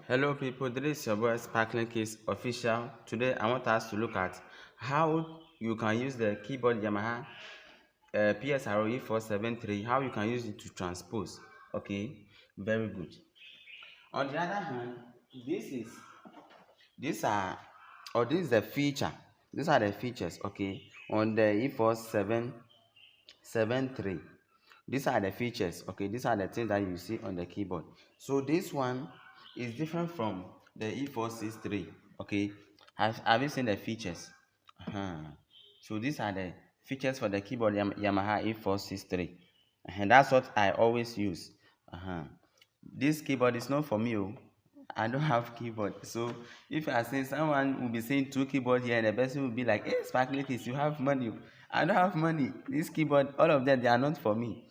Hello people, this is your boy Sparkling Kids Official. Today I want us to look at how you can use the keyboard YAMAHA psre473, how you can use it to transpose. Okay, very good. On the other hand, this is the feature. These are the features, okay, on the E4773. These are the features, okay, these are the things that you see on the keyboard. So this one is different from the E463, okay. Have you seen the features? So these are the features for the keyboard Yamaha E463, and that's what I always use. This keyboard is not for me. I don't have keyboard. So if I say someone will be saying two keyboard here, and the person will be like, hey, Sparkling Kids, you have money. I don't have money. This keyboard, all of them, they are not for me.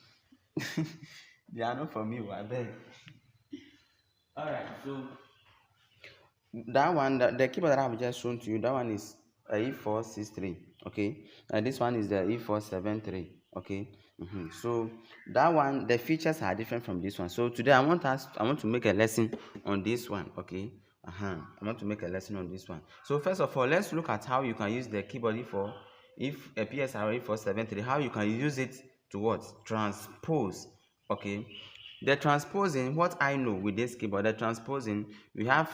They are not for me, I beg. Alright, so that one, the keyboard that I've just shown to you, that one is a E463, okay, and this one is the E473, okay. So that one, the features are different from this one. So today I want to make a lesson on this one, okay. I want to make a lesson on this one. So first of all, let's look at how you can use the keyboard if a PSR E473, how you can use it to what? Transpose, okay. The transposing, what I know with this keyboard, the transposing, we have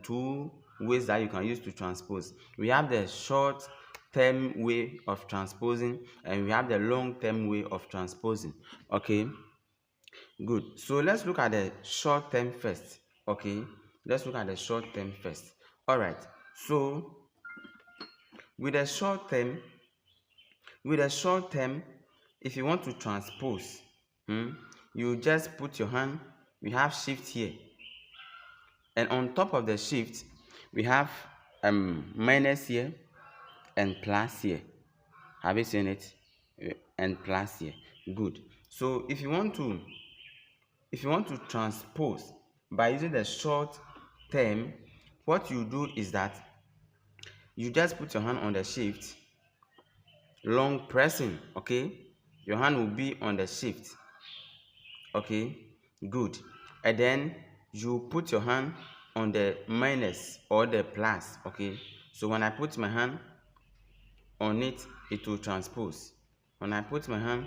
two ways that you can use to transpose. We have the short term way of transposing, and we have the long term way of transposing, okay. Good. So let's look at the short term first, okay. Let's look at the short term first. All right. So with a short term, if you want to transpose, you just put your hand, we have shift here, and on top of the shift we have minus here and plus here. Have you seen it? And plus here. Good. So if you want to transpose by using the short term, what you do is that you just put your hand on the shift, long pressing, okay. Your hand will be on the shift, okay. Good. And then you put your hand on the minus or the plus, okay. So when I put my hand on it, it will transpose. When I put my hand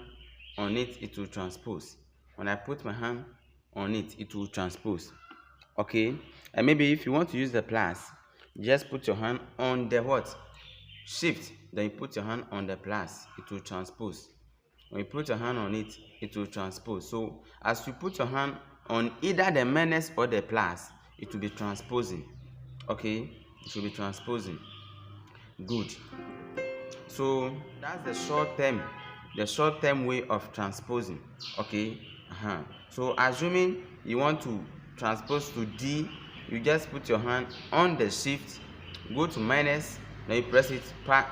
on it, it will transpose. When I put my hand on it, it will transpose, okay. And maybe if you want to use the plus, just put your hand on the what? Shift, then you put your hand on the plus, it will transpose. When you put your hand on it, it will transpose. So as you put your hand on either the minus or the plus, it will be transposing, okay. It will be transposing. Good. So that's the short term way of transposing, okay. So assuming you want to transpose to D, you just put your hand on the shift, go to minus, then you press it, pa,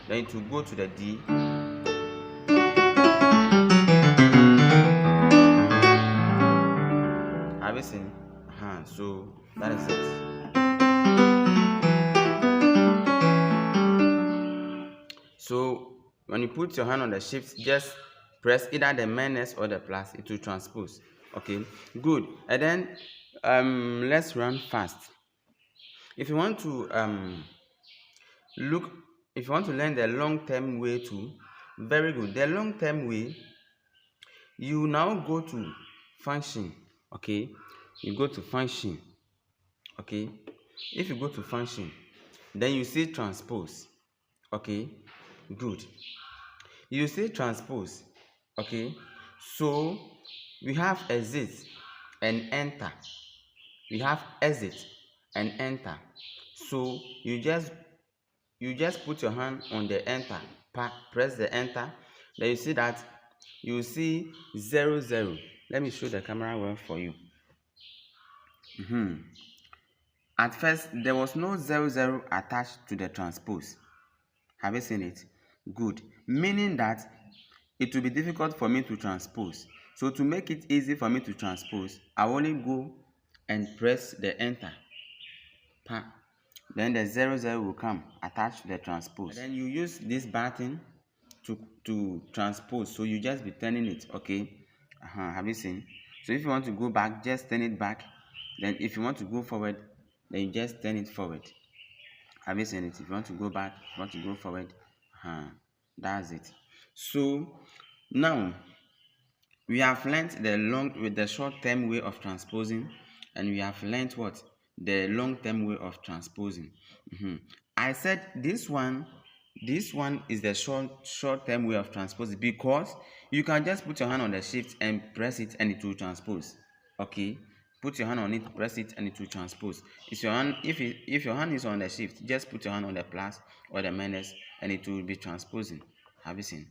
then it will go to the D. Have you seen? So that is it. So when you put your hand on the shift, just press either the minus or the plus, it will transpose, okay. Good. And then let's run fast. If you want to learn the long-term way too, very good. The long-term way, you now go to function, okay. You go to function, okay. If you go to function, then you see transpose, okay. Good. You see transpose, okay. So we have exit and enter. We have exit and enter. So you just put your hand on the enter, press the enter, then you see that you see 00. Let me show the camera well for you. At first there was no 00 attached to the transpose. Have you seen it? Good. Meaning that it will be difficult for me to transpose. So to make it easy for me to transpose, I only go and press the enter. Then the 00 will come attached to the transpose. And then you use this button to transpose. So you just be turning it, okay. Have you seen? So if you want to go back, just turn it back. Then if you want to go forward, then you just turn it forward. Have you seen it? If you want to go back, if you want to go forward, that's it. So now we have learned the short-term way of transposing, and we have learned what? The long-term way of transposing. I said this one is the short-term way of transposing because you can just put your hand on the shift and press it and it will transpose. Okay, put your hand on it, press it, and it will transpose. If your hand is on the shift, just put your hand on the plus or the minus and it will be transposing. Have you seen?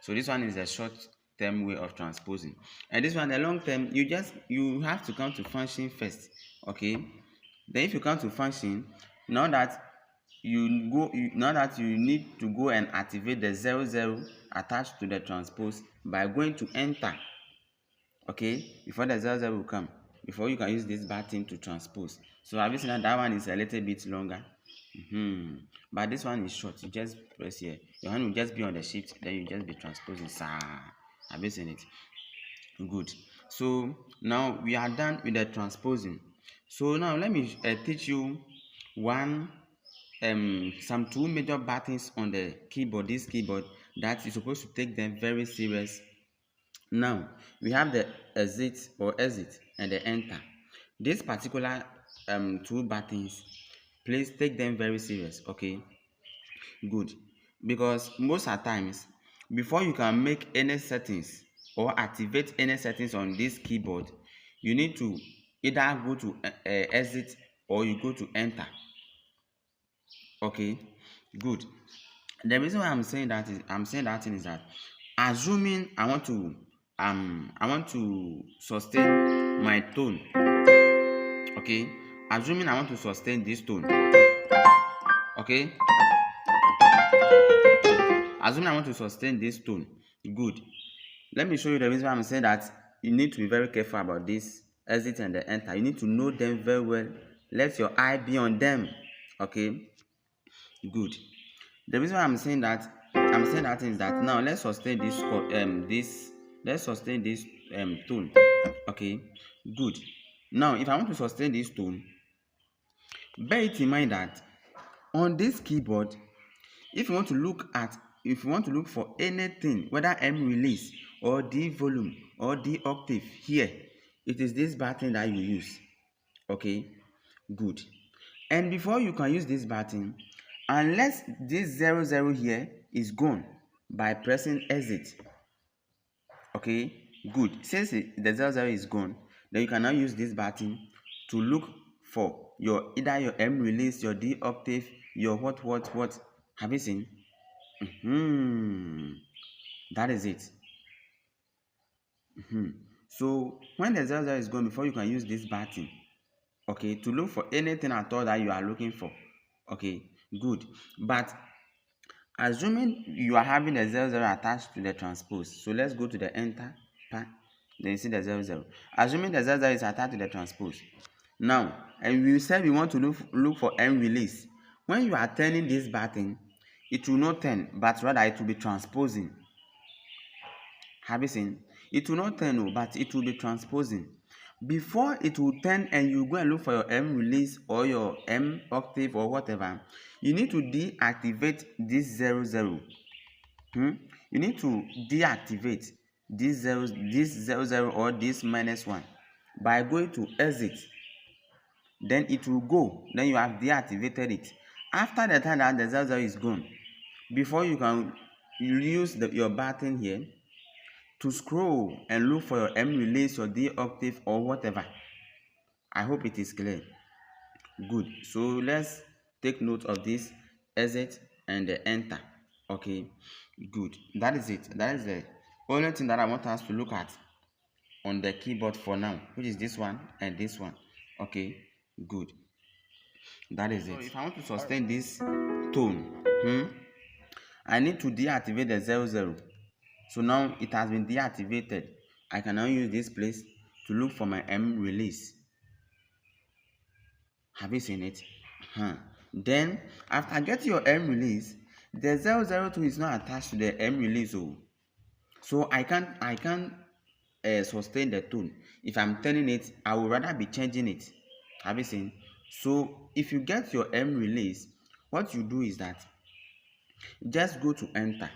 So this one is a short-term way of transposing, and this one, the long-term, you have to come to function first. Okay, then if you come to function, now that you need to go and activate the 00 attached to the transpose by going to enter. Okay, before the 00 will come, before you can use this button to transpose. So have you seen that one is a little bit longer? But this one is short. You just press here, your hand will just be on the shift, then you just be transposing. Have you seen it? Good. So now we are done with the transposing. So now let me teach you some two major buttons on the keyboard, this keyboard, that you're supposed to take them very serious. Now we have the exit and the enter. This particular two buttons, please take them very serious. Okay, good, because most of the times before you can make any settings or activate any settings on this keyboard, you need to either go to exit or you go to enter. Okay, good. The reason why I'm saying that is that assuming I want to sustain my tone. Okay, assuming I want to sustain this tone. Okay, assuming I want to sustain this tone. Good. Let me show you the reason why I'm saying that you need to be very careful about this exit and the enter. You need to know them very well. Let your eye be on them. Okay, good. The reason why I'm saying that is that now let's sustain this tone. Okay, good. Now if I want to sustain this tone, bear it in mind that on this keyboard, if you want to look for anything, whether M release or D volume or D octave here, it is this button that you use. Okay, good. And before you can use this button, unless this 00 here is gone by pressing exit. Okay, good. Since the 00 is gone, then you can now use this button to look for either your M release, your D octave, your what. Have you seen? That is it. So when the 00 is gone, before you can use this button, okay, to look for anything at all that you are looking for. Okay, good. But assuming you are having a 00 attached to the transpose, so let's go to the enter part. Then you see the 00. Assuming the 00 is attached to the transpose. Now, and we said we want to look for M release. When you are turning this button, it will not turn, but rather it will be transposing. Have you seen? It will not turn, but it will be transposing. Before it will turn and you go and look for your M release or your M octave or whatever, you need to deactivate this 00. You need to deactivate this 00 or this -1 by going to exit. Then it will go. Then you have deactivated it. After the time that the 00 is gone, before you can use your button here to scroll and look for your M release or D octave or whatever. I hope it is clear. Good. So let's take note of this exit and the enter. Okay, good. That is it. That is the only thing that I want us to look at on the keyboard for now, which is this one and this one. Okay, good. That is it. So if I want to sustain this tone, I need to deactivate the 00. So now it has been deactivated. I can now use this place to look for my M release. Have you seen it? Then after getting your M release, the 002 is not attached to the M release. So I can't sustain the tone. If I'm turning it, I would rather be changing it. Have you seen? So if you get your M release, what you do is that just go to enter,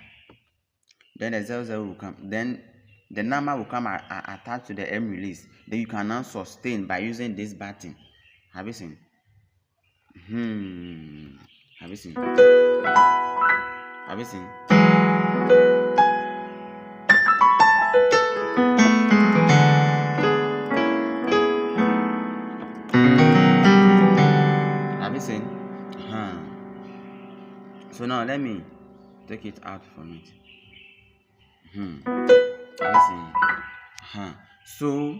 then the 00 will come, then the number will come attached to the M release. Then you can now sustain by using this button. Have you seen? Have you seen? Have you seen? Have you seen? So now let me take it out from it. Have you seen? So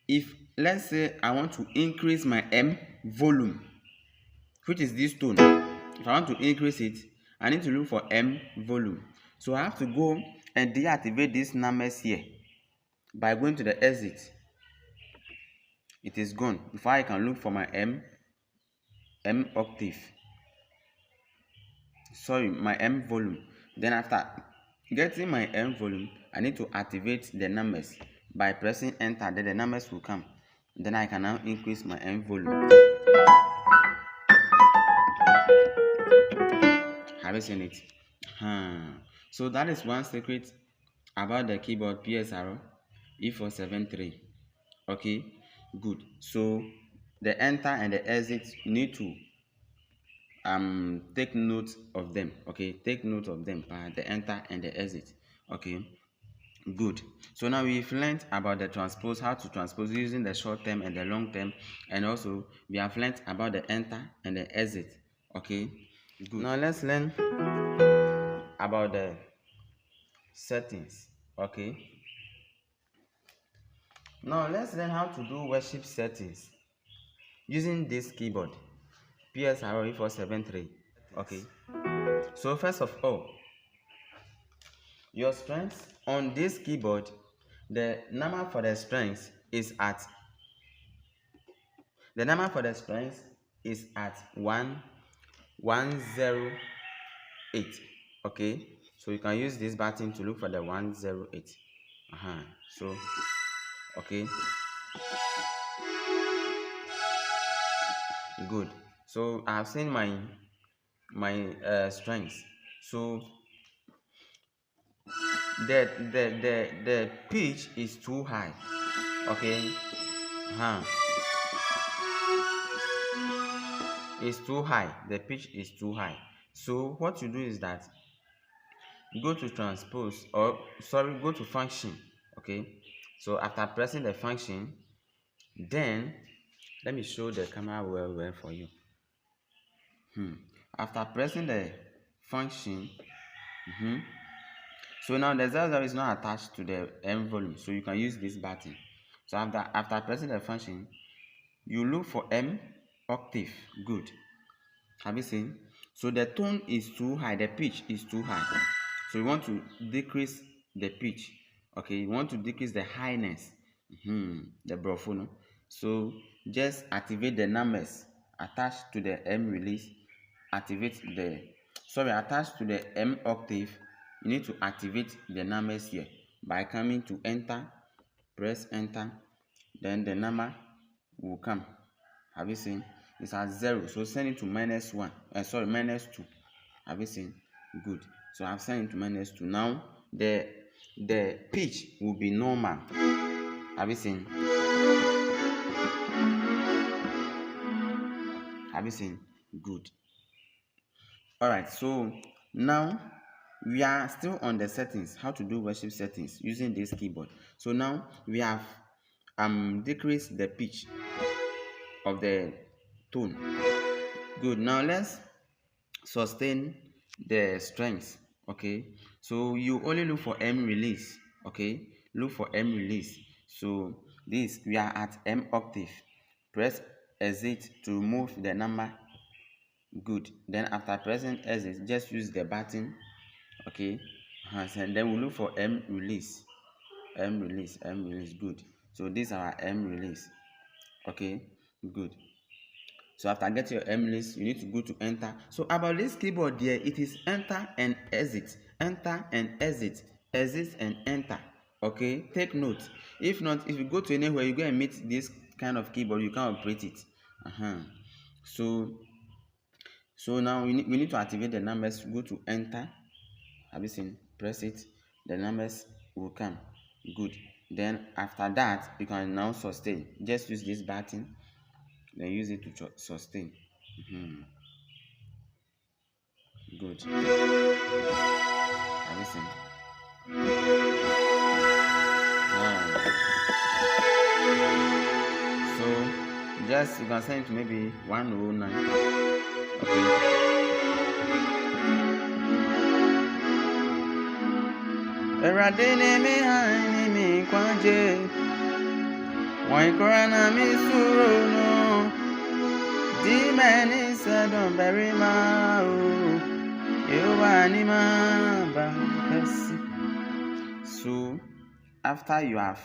if let's say I want to increase my M volume, which is this tone, if I want to increase it, I need to look for M volume. So I have to go and deactivate these numbers here by going to the exit. It is gone. Before I can look for my M octave. Sorry, my M volume. Then after getting my M volume, I need to activate the numbers by pressing enter. Then the numbers will come. Then I can now increase my M volume. Have you seen it? So that is one secret about the keyboard psre473. Okay, good. So the enter and the exit, you need to take note of them. Okay, take note of them, the enter and the exit. Okay, good. So now we've learned about the transpose, how to transpose using the short term and the long term, and also we have learned about the enter and the exit. Okay, good. Now let's learn about the settings. Okay, now let's learn how to do worship settings using this keyboard psre473. Okay, so first of all, your strength on this keyboard, the number for the strength is at 108. Okay, so you can use this button to look for the 108. So okay, good. So I have seen my strengths. So the pitch is too high. Okay, it's too high. The pitch is too high. So what you do is that go to transpose, or sorry, go to function. Okay, so after pressing the function, then let me show the camera well for you. After pressing the function, so now the 00 is not attached to the M volume, so you can use this button. So after pressing the function, you look for M octave. Good. Have you seen? So the tone is too high, the pitch is too high. So you want to decrease the pitch. Okay, you want to decrease the highness, the brofono. So just activate the numbers attached to the M release. Attached to the M octave. You need to activate the numbers here by coming to enter, press enter, then the number will come. Have you seen? It's at 0, so send it to -1. -2. Have you seen? Good. So I've sent it to -2. Now the pitch will be normal. Have you seen? Have you seen? Good. All right. So now we are still on the settings, how to do worship settings using this keyboard. So now we have decreased the pitch of the tone. Good. Now let's sustain the strength. Okay, so you only look for M release. Okay, look for M release. So this, we are at M octave. Press exit to remove the number. Good. Then after pressing exit, just use the button. Okay, and then we look for M release. M release. Good. So these are our M release. Okay, good. So after getting your M release, you need to go to enter. So about this keyboard there, it is enter and exit, enter and exit, exit and enter. Okay, take note. If not, if you go to anywhere, you go and meet this kind of keyboard, you can't operate it. So now we need to activate the numbers. Go to enter. Have you seen? Press it. The numbers will come. Good. Then after that, you can now sustain. Just use this button. Then use it to sustain. Good. Have you seen? So just you can send it to maybe 109. Okay. Eradene me hani mi kwanje. Wankorana mi surono. Di many said on bury ma o. You anima ba. So after you have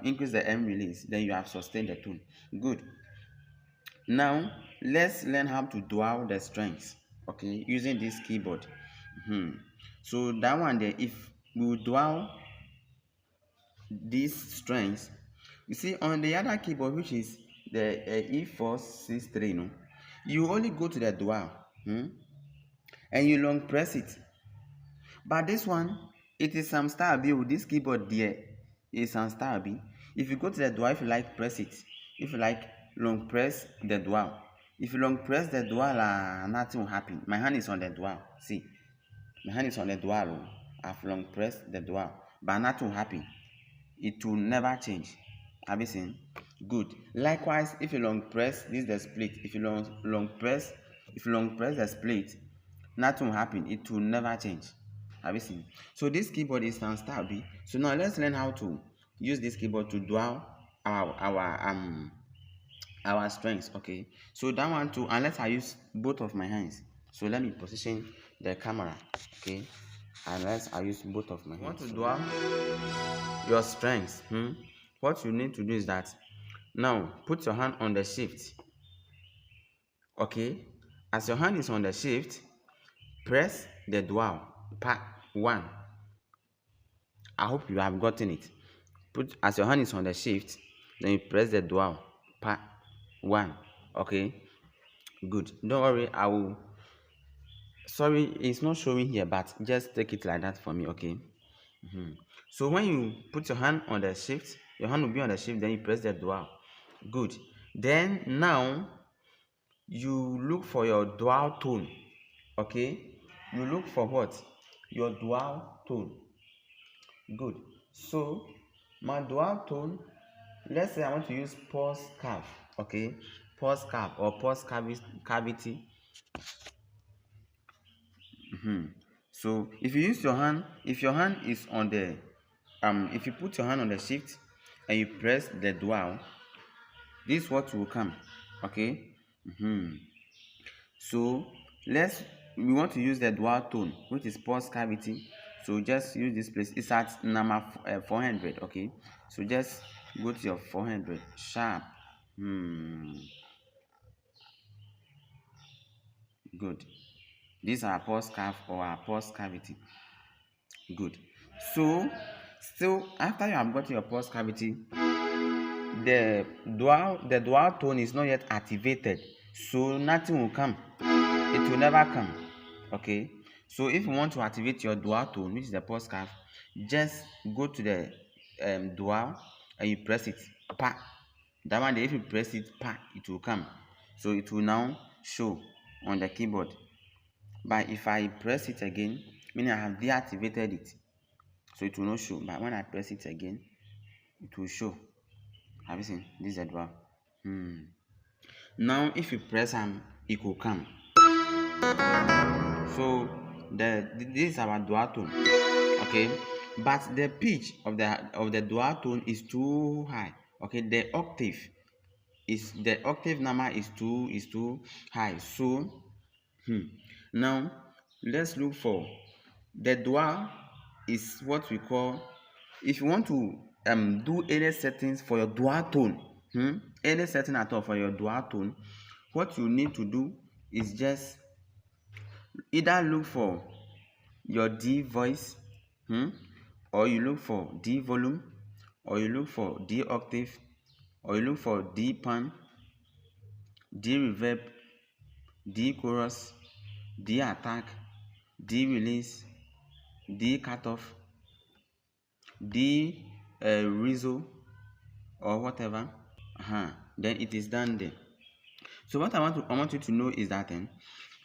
increased the M release, then you have sustained the tone. Good. Now let's learn how to dual the strings. Okay, using this keyboard. So that one there, if we dual these strings, you see on the other keyboard, which is the E463, no, you only go to the dual, and you long press it. But this one, it is some style B. With this keyboard there is some style B. If you go to the dual, if you like, press it. If you like, long press the dual. If you long press the dual, nothing will happen. My hand is on the dual. See, my hand is on the dual. I've long pressed the dual, but nothing will happen. It will never change. Have you seen? Good. Likewise, if you long press, this is the split. If you long press the split, nothing will happen. It will never change. Have you seen? So this keyboard is on style B. So now let's learn how to use this keyboard to dual our strings. Okay. So that one too, unless I use both of my hands. So let me position the camera. Okay. Unless I use both of my hands. Want to dual your strings? What you need to do is that now put your hand on the shift. Okay. As your hand is on the shift, press the dual part 1. I hope you have gotten it. As your hand is on the shift, then you press the dual part 1. Okay, good. Don't worry, I will. Sorry, it's not showing here, but just take it like that for me. Okay. So when you put your hand on the shift, your hand will be on the shift. Then you press the dual. Good. Then now you look for your dual tone. Okay, you look for what? Your dual tone. Good. So my dual tone, let's say I want to use pause curve. Okay, pause curve or pause cavity. So if you use your hand, if your hand is on the if you put your hand on the shift and you press the dual, this is what will come. Okay. So we want to use the dual tone, which is pause cavity. So just use this place. It's at number 400. Okay, so just go to your 400 sharp. Good. These are pause curve or our pause cavity. Good. So still after you have got your pause cavity, the dual tone is not yet activated, so nothing will come. It will never come. Okay. So if you want to activate your dual tone, which is the pause curve, just go to the dual and you press it. Pa. That one, if you press it, pa, it will come. So it will now show on the keyboard. But if I press it again, meaning I have deactivated it, so it will not show. But when I press it again, it will show. Have you seen? This is the dual. Now if you press it will come. So this is our dual tone. Okay, but the pitch of the dual tone is too high. Okay, the octave number is too high. So now let's look for the dual. Is what we call, if you want to do any settings for your dual tone, any setting at all for your dual tone, what you need to do is just either look for your D voice, or you look for D volume, or you look for D octave, or you look for D pan, D reverb, D chorus, D attack, D release, D cutoff, D reso, or whatever. Then it is done there. So what I want you to know is that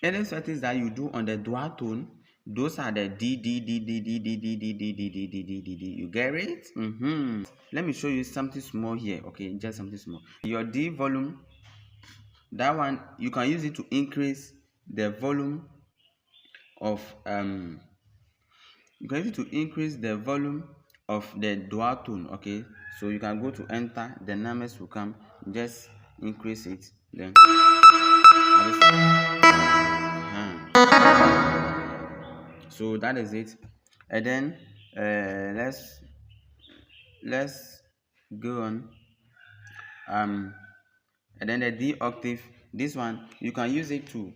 any settings that you do on the dual tone, those are the D. You get it? Let me show you something small here. Okay, just something small. Your D volume, that one you can use it to increase the volume of you can use it to increase the volume of the dual tone. Okay, so you can go to enter, the numbers will come, just increase it, then so that is it. And then let's go on. And then the D octave, this one you can use it to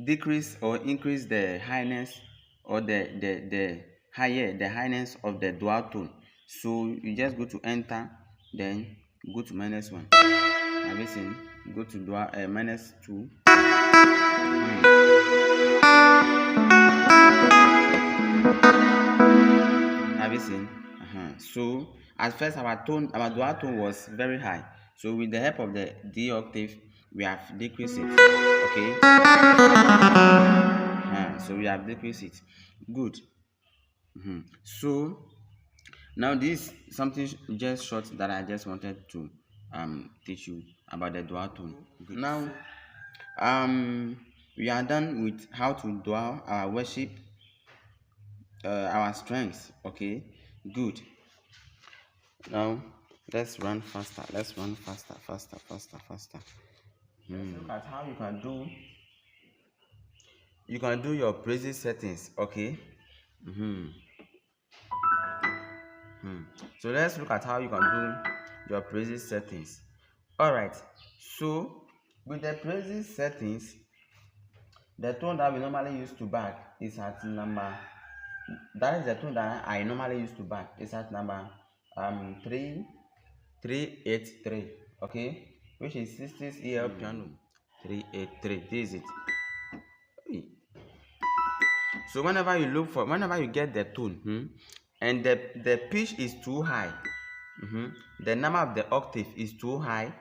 decrease or increase the highness, or the highness of the dual tone. So you just go to enter, then go to -1. Have you seen? Go to dual -2. Have you seen? So at first our dual tone was very high. So with the help of the D octave, we have decreased it. Okay. So we have decreased it. Good. So now this is something just short that I just wanted to teach you about the dual tone. Good. Now we are done with how to dual our worship, our strengths. Okay, good. Now let's run faster. Let's run faster. Let's look at how you can do your praises settings. Okay. So let's look at how you can do your praises settings. All right. So with the praises settings, the tone that we normally use to back is at number. That is the tone that I normally use to back. It's at number 383. Okay, which is 60s EL piano. 383. This is it. So whenever you get the tone, and the pitch is too high, the number of the octave is too high,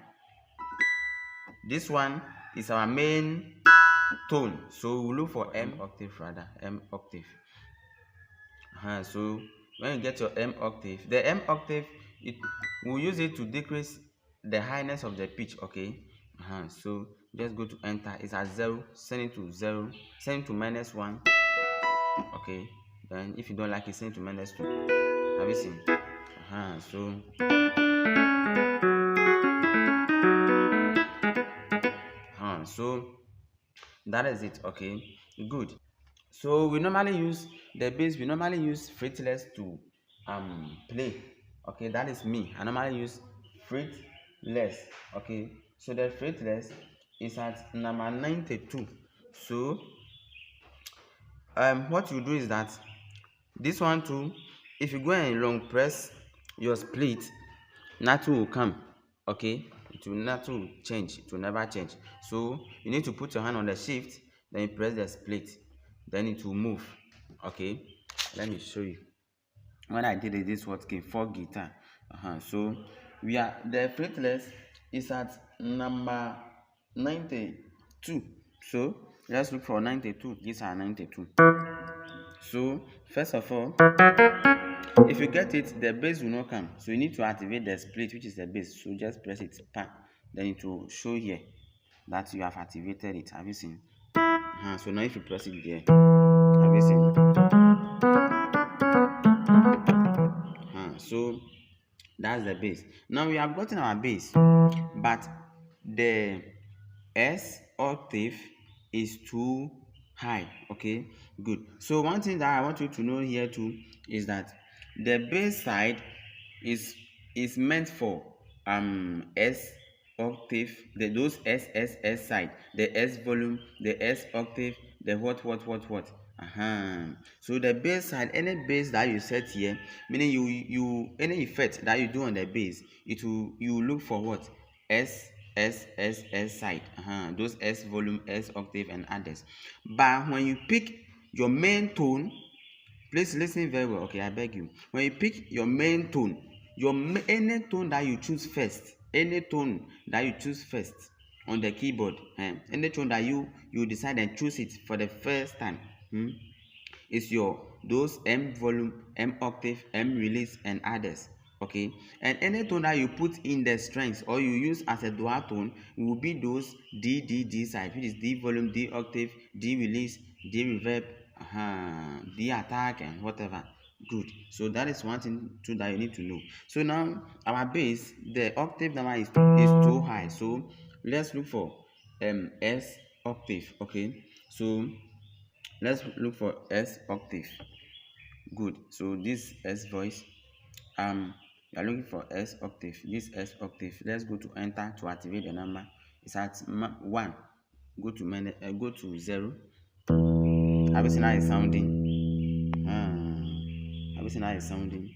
this one is our main tone. So we look for M octave, M octave. So when you get your M octave, the M octave, we'll use it to decrease the highness of the pitch. Okay. So just go to enter. It's at 0. Send it to 0. Send it to -1. Okay. Then if you don't like it, send it to -2. Have you seen? So that is it. Okay, good. So we normally use the bass. We normally use fretless to play. Okay, that is me. I normally use fretless. Okay, so the fretless is at number 92. So what you do is that this one too, if you go and long press your split, nothing will come. Okay, nothing will change. It will never change. So you need to put your hand on the shift, then you press the split, then it will move. Okay, let me show you. When I did it, this what came for guitar. So we are the fretless is at number 92. So let's look for 92. These are 92. So first of all, if you get it, the bass will not come. So you need to activate the split, which is the bass. So just press it, then it will show here that you have activated it. Have you seen? So now if you press it there, have you seen? So that's the bass. Now we have gotten our bass, but the S octave is too high. Okay, good. So one thing that I want you to know here too is that the bass side is meant for S octave, those S side, the S volume, the S octave, the what. So the bass side, any bass that you set here, meaning you any effect that you do on the bass, you look for what? S side. Those S volume, S octave, and others. But when you pick your main tone, please listen very well, okay? I beg you. When you pick your main tone, any tone that you choose first, on the keyboard, any tone that you decide and choose it for the first time, is those M volume, M octave, M release, and others. Okay, and any tone that you put in the strings or you use as a dual tone will be those D side, which is D volume, D octave, D release, D reverb, D attack, and whatever. Good. So that is one thing too that you need to know. So now our bass, the octave number is too high. So let's look for S octave. Okay. So let's look for S octave. Good. So this S voice, you are looking for S octave. This S octave. Let's go to enter to activate the number. It's at 1. Go to 0. Have you seen how it's sounding? Have you seen how it's sounding?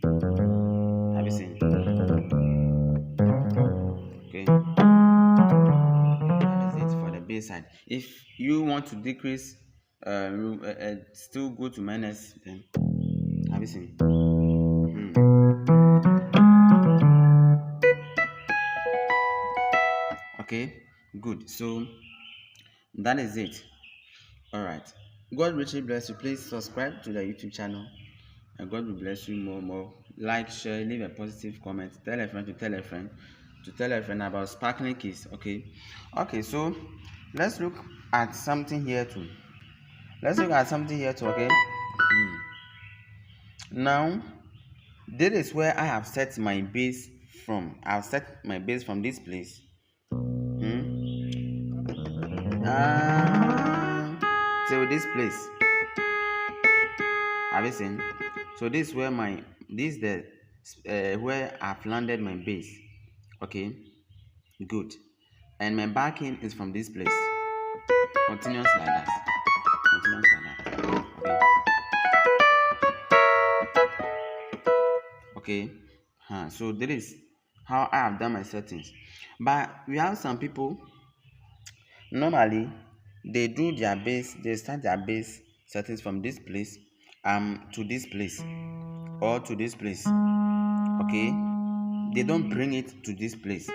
Have you seen? Okay. That is it for the bass side. If you want to decrease, still go to minus. Then have you seen? Okay, good. So that is it. All right. God richly bless you. Please subscribe to the YouTube channel, and God will bless you more. Like, share, leave a positive comment. Tell a friend to tell a friend to tell a friend about sparkling keys. Okay. So let's look at something here too. Okay. Now, this is where I have set my bass from. I've set my bass from this place. Till this place. Have you seen? So this is where where I've landed my bass. Okay, good. And my backing is from this place. Continuous like that. Okay. So this is how I have done my settings. But we have some people, normally they do their bass, they start their bass settings from this place to this place or to this place. Okay, they don't bring it to this place,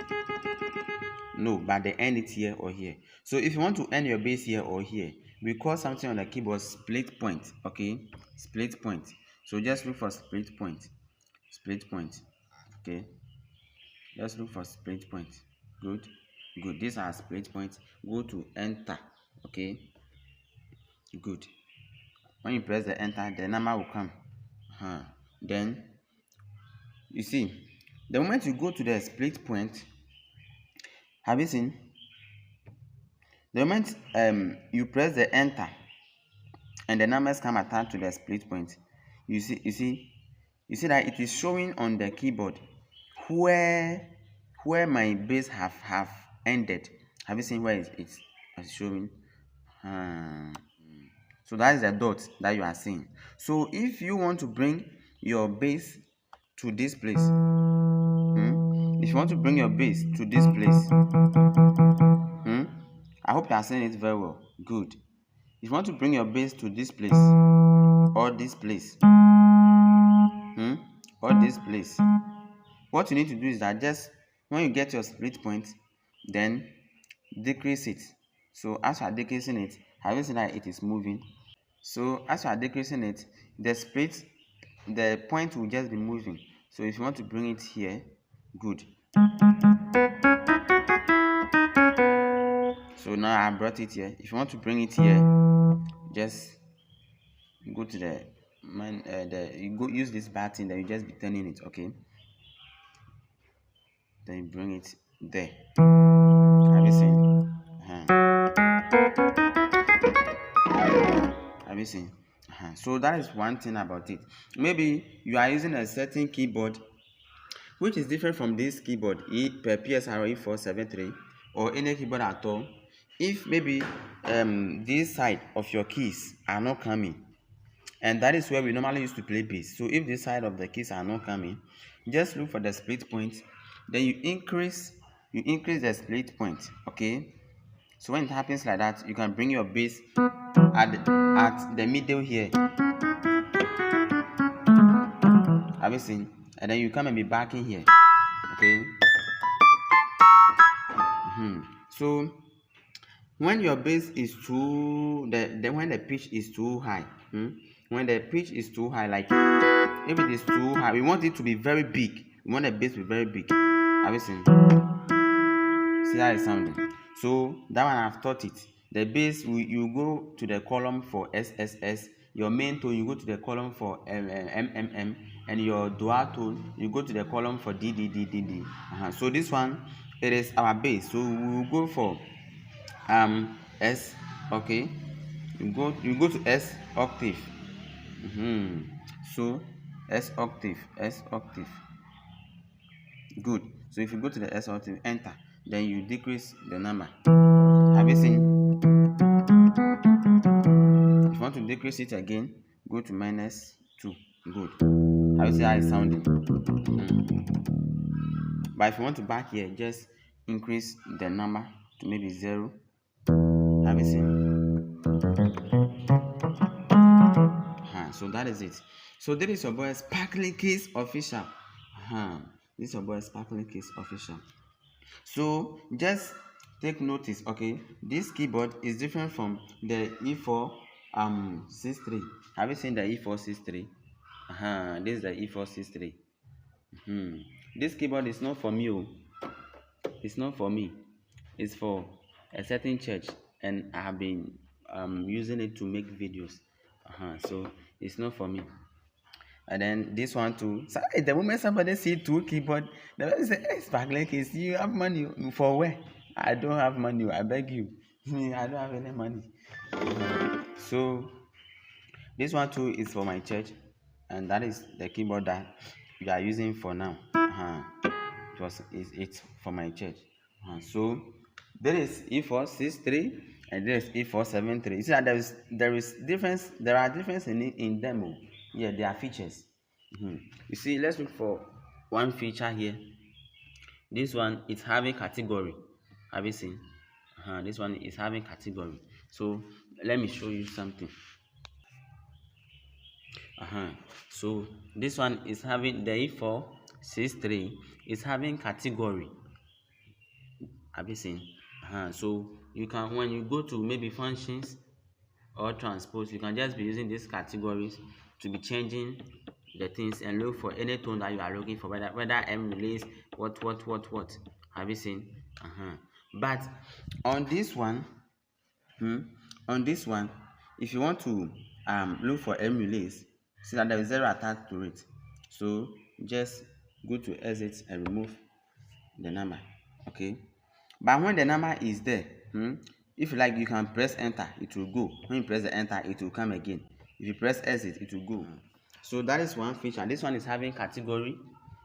no, but they end it here or here. So if you want to end your bass here or here, we call something on the keyboard split point. Okay, split point. So just look for split point. Okay, let's look for split point. Good. These are split points. Go to enter. Okay, good. When you press the enter, the number will come. Then you see, the moment you go to the split point, have you seen? The moment you press the enter and the numbers come attached to the split point, you see that it is showing on the keyboard where my bass have ended. Have you seen where it's showing? So that is the dot that you are seeing. So if you want to bring your bass to this place, if you want to bring your bass to this place, I hope you are seeing it very well. Good. If you want to bring your bass to this place or this place, or this place, what you need to do is that just when you get your split point, then decrease it. So as you are decreasing it, have you seen that it is moving? So as you are decreasing it, the point will just be moving. So if you want to bring it here, good. So now I brought it here. If you want to bring it here, just go to use this button, then you just be turning it. Okay, then you bring it there. Have you seen? Have you seen? So that is one thing about it. Maybe you are using a certain keyboard which is different from this keyboard, psre473, or any keyboard at all. If maybe this side of your keys are not coming, and that is where we normally used to play bass. So if this side of the keys are not coming, just look for the split point, then you increase the split point. Okay, so when it happens like that, you can bring your bass at the middle here. Have you seen? And then you come and be backing here. Okay. So when your bass is too when the pitch is too high, when the pitch is too high, like if it is too high, we want it to be very big. We want the bass to be very big. Have you seen? See how it's sounding? So that one I've taught it. The bass, you go to the column for SSS. Your main tone, you go to the column for MMM, and your dual tone, you go to the column for DDDDD. So this one, it is our bass. So we will go for S. Okay, you go to S octave. So S octave. Good. So if you go to the S octave, enter, then you decrease the number. Have you seen? If you want to decrease it again, go to -2. Good. Have you seen how it's sounding? But if you want to back here, just increase the number to maybe 0. Have you seen? So that is it. So this is your boy Sparkling Keys Official. This is your boy Sparkling Keys Official. So just take notice, okay? This keyboard is different from the E463. Have you seen the E463? This is the E463. This keyboard is not for me. It's not for me. It's for a certain church, and I have been using it to make videos. So it's not for me. And then this one too. So the moment somebody see 2 keyboard, the person say, "Hey, Sparkling Keys, you have money for where?" I don't have money. I beg you. I don't have any money. So this one too is for my church, and that is the keyboard that we are using for now. It's for my church. So there is E463 and there is E473. You see that there is difference. There are difference in them. Yeah, there are features. You see, let's look for one feature here. This one is having category. Have you seen? This one is having category. So let me show you something. So this one is having the E463 is having category. Have you seen? So you can, when you go to maybe functions or transpose, you can just be using these categories to be changing the things and look for any tone that you are looking for, whether M release, what. Have you seen? But on this one, if you want to look for M release, see that there is 0 attached to it. So just go to exit and remove the number. Okay. But when the number is there, if you like, you can press enter, it will go. When you press the enter, it will come again. If you press exit, it will go. So that is one feature. This one is having category,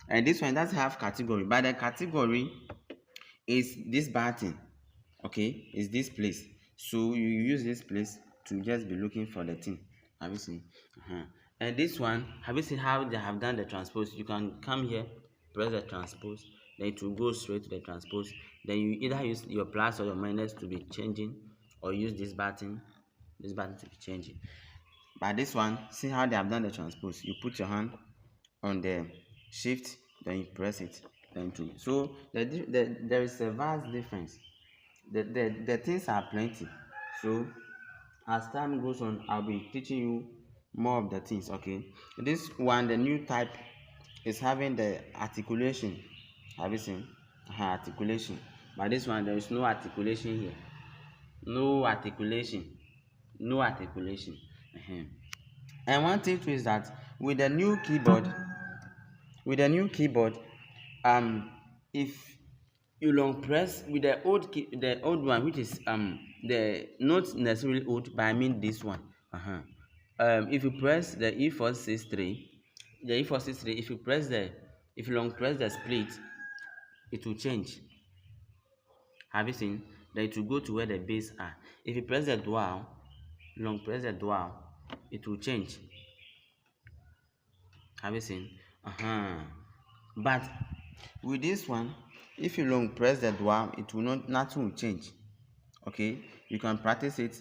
and this one doesn't have category, but the category is this button. Okay, is this place. So you use this place to just be looking for the thing. Have you seen? And this one, have you seen how they have done the transpose? You can come here, press the transpose, then it will go straight to the transpose. Then you either use your plus or your minus to be changing, or use this button to be changing. But this one, see how they have done the transpose. You put your hand on the shift, then you press it, then to. So there is a vast difference. The things are plenty. So as time goes on, I'll be teaching you more of the things. Okay, this one, the new type, is having the articulation. Have you seen? Articulation. But this one, there is no articulation here. No articulation. And one thing too is that with the new keyboard, if you long press with the old one, which is the not necessarily old, but I mean this one. If you press the E463, if you long press the split, it will change. Have you seen? Then it will go to where the bass are. If you press the dual, long press the dual, it will change. Have you seen? But with this one, if you long press the drum, it will not, nothing will change. Okay, you can practice it.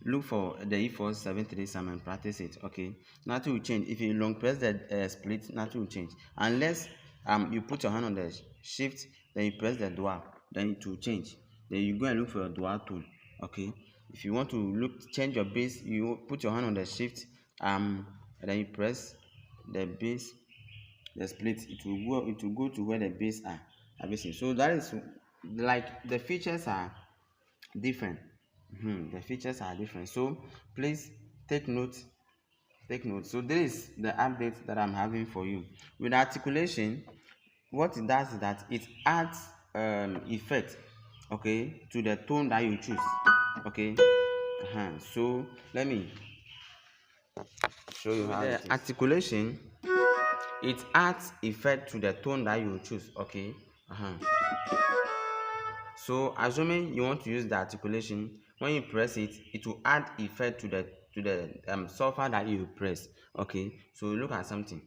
Look for the E473 sum and practice it. Okay, nothing will change. If you long press the split, nothing will change unless you put your hand on the shift, then you press the dual, then it will change. Then you go and look for a dual tool. Okay, if you want to change your bass, you put your hand on the shift, and then you press the bass, the split, it will go to where the bass are. Everything. So that is like the features are different. The features are different. So please take note. Take note. So this is the update that I'm having for you. With articulation, what it does is that it adds effect, okay, to the tone that you choose. Okay. So let me show you how the articulation, it adds effect to the tone that you choose. Okay. So assuming you want to use the articulation, when you press it, it will add effect to the sulfur that you press. Okay, so look at something.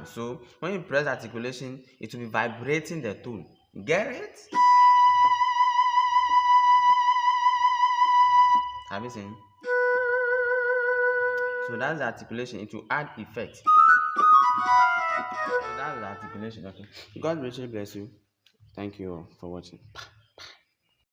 So when you press articulation, it will be vibrating the tone. Get it? Have you seen? So that's the articulation. It will add effect. So that's the articulation. Okay. God richly bless you. Thank you all for watching.